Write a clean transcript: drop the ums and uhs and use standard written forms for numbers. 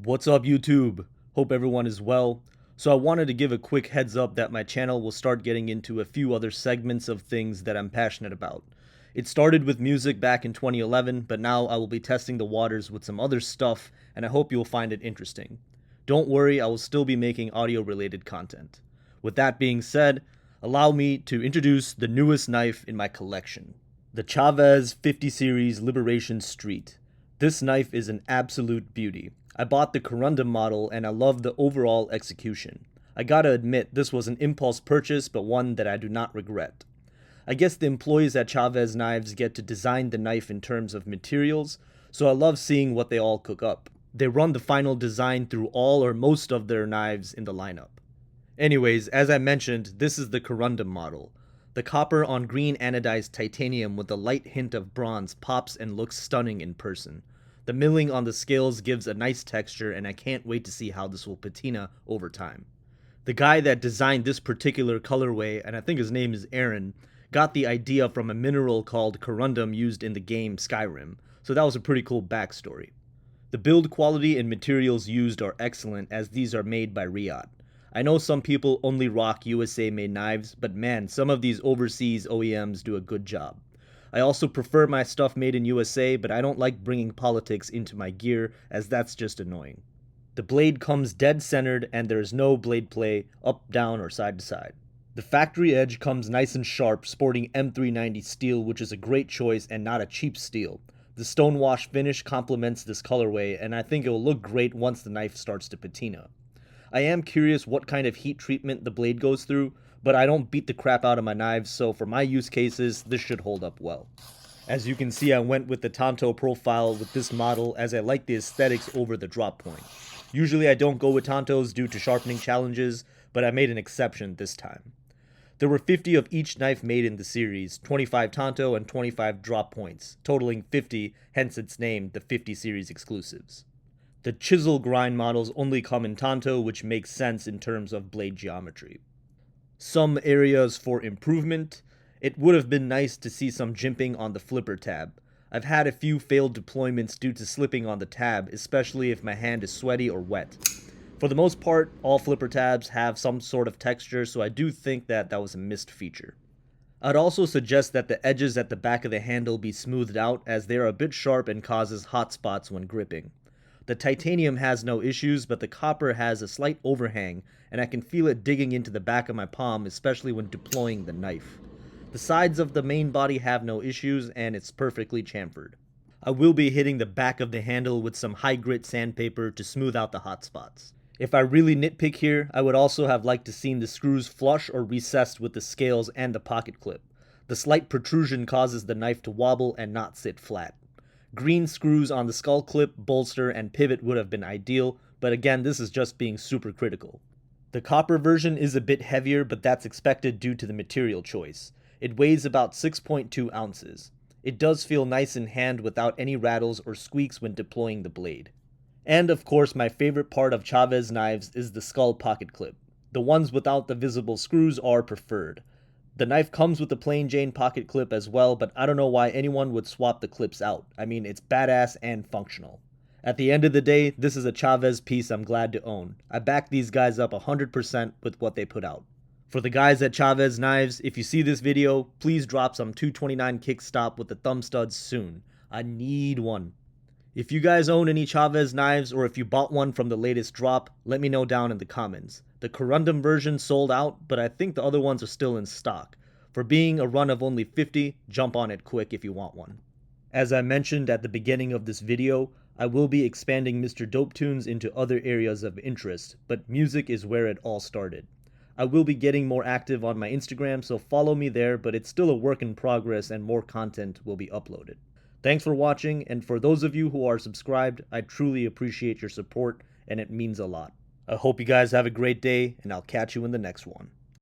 What's up, YouTube? Hope everyone is well. So I wanted to give a quick heads up that my channel will start getting into a few other segments of things that I'm passionate about. It started with music back in 2011, but now I will be testing the waters with some other stuff, and I hope you'll find it interesting. Don't worry, I will still be making audio-related content. With that being said, allow me to introduce the newest knife in my collection. The Chaves 50 Series Liberation Street. This knife is an absolute beauty. I bought the Corundum model and I love the overall execution. I gotta admit, this was an impulse purchase, but one that I do not regret. I guess the employees at Chaves Knives get to design the knife in terms of materials, so I love seeing what they all cook up. They run the final design through all or most of their knives in the lineup. Anyways, as I mentioned, this is the Corundum model. The copper on green anodized titanium with a light hint of bronze pops and looks stunning in person. The milling on the scales gives a nice texture, and I can't wait to see how this will patina over time. The guy that designed this particular colorway, and I think his name is Aaron, got the idea from a mineral called Corundum used in the game Skyrim, so that was a pretty cool backstory. The build quality and materials used are excellent, as these are made by Riyadh. I know some people only rock USA made knives, but man, some of these overseas OEMs do a good job. I also prefer my stuff made in USA, but I don't like bringing politics into my gear, as that's just annoying. The blade comes dead centered and there is no blade play, up, down, or side to side. The factory edge comes nice and sharp, sporting M390 steel, which is a great choice and not a cheap steel. The stonewash finish complements this colorway, and I think it will look great once the knife starts to patina. I am curious what kind of heat treatment the blade goes through, but I don't beat the crap out of my knives, so for my use cases, this should hold up well. As you can see, I went with the Tanto profile with this model as I like the aesthetics over the drop point. Usually I don't go with Tantos due to sharpening challenges, but I made an exception this time. There were 50 of each knife made in the series, 25 Tanto and 25 drop points, totaling 50, hence its name, the 50 series exclusives. The chisel grind models only come in Tanto, which makes sense in terms of blade geometry. Some areas for improvement. It would have been nice to see some jimping on the flipper tab. I've had a few failed deployments due to slipping on the tab, especially if my hand is sweaty or wet. For the most part, all flipper tabs have some sort of texture, so I do think that was a missed feature. I'd also suggest that the edges at the back of the handle be smoothed out, as they are a bit sharp and causes hot spots when gripping. The titanium has no issues, but the copper has a slight overhang, and I can feel it digging into the back of my palm, especially when deploying the knife. The sides of the main body have no issues, and it's perfectly chamfered. I will be hitting the back of the handle with some high grit sandpaper to smooth out the hot spots. If I really nitpick here, I would also have liked to seen the screws flush or recessed with the scales and the pocket clip. The slight protrusion causes the knife to wobble and not sit flat. Green screws on the skull clip, bolster, and pivot would have been ideal, but again, this is just being super critical. The copper version is a bit heavier, but that's expected due to the material choice. It weighs about 6.2 ounces. It does feel nice in hand without any rattles or squeaks when deploying the blade. And of course, my favorite part of Chaves knives is the skull pocket clip. The ones without the visible screws are preferred. The knife comes with a plain Jane pocket clip as well, but I don't know why anyone would swap the clips out. I mean, it's badass and functional. At the end of the day, this is a Chaves piece I'm glad to own. I back these guys up 100% with what they put out. For the guys at Chaves Knives, if you see this video, please drop some 229 kickstop with the thumb studs soon. I need one. If you guys own any Chaves knives, or if you bought one from the latest drop, let me know down in the comments. The Corundum version sold out, but I think the other ones are still in stock. For being a run of only 50, jump on it quick if you want one. As I mentioned at the beginning of this video, I will be expanding MisterDopeTunes into other areas of interest, but music is where it all started. I will be getting more active on my Instagram, so follow me there, but it's still a work in progress and more content will be uploaded. Thanks for watching, and for those of you who are subscribed, I truly appreciate your support, and it means a lot. I hope you guys have a great day, and I'll catch you in the next one.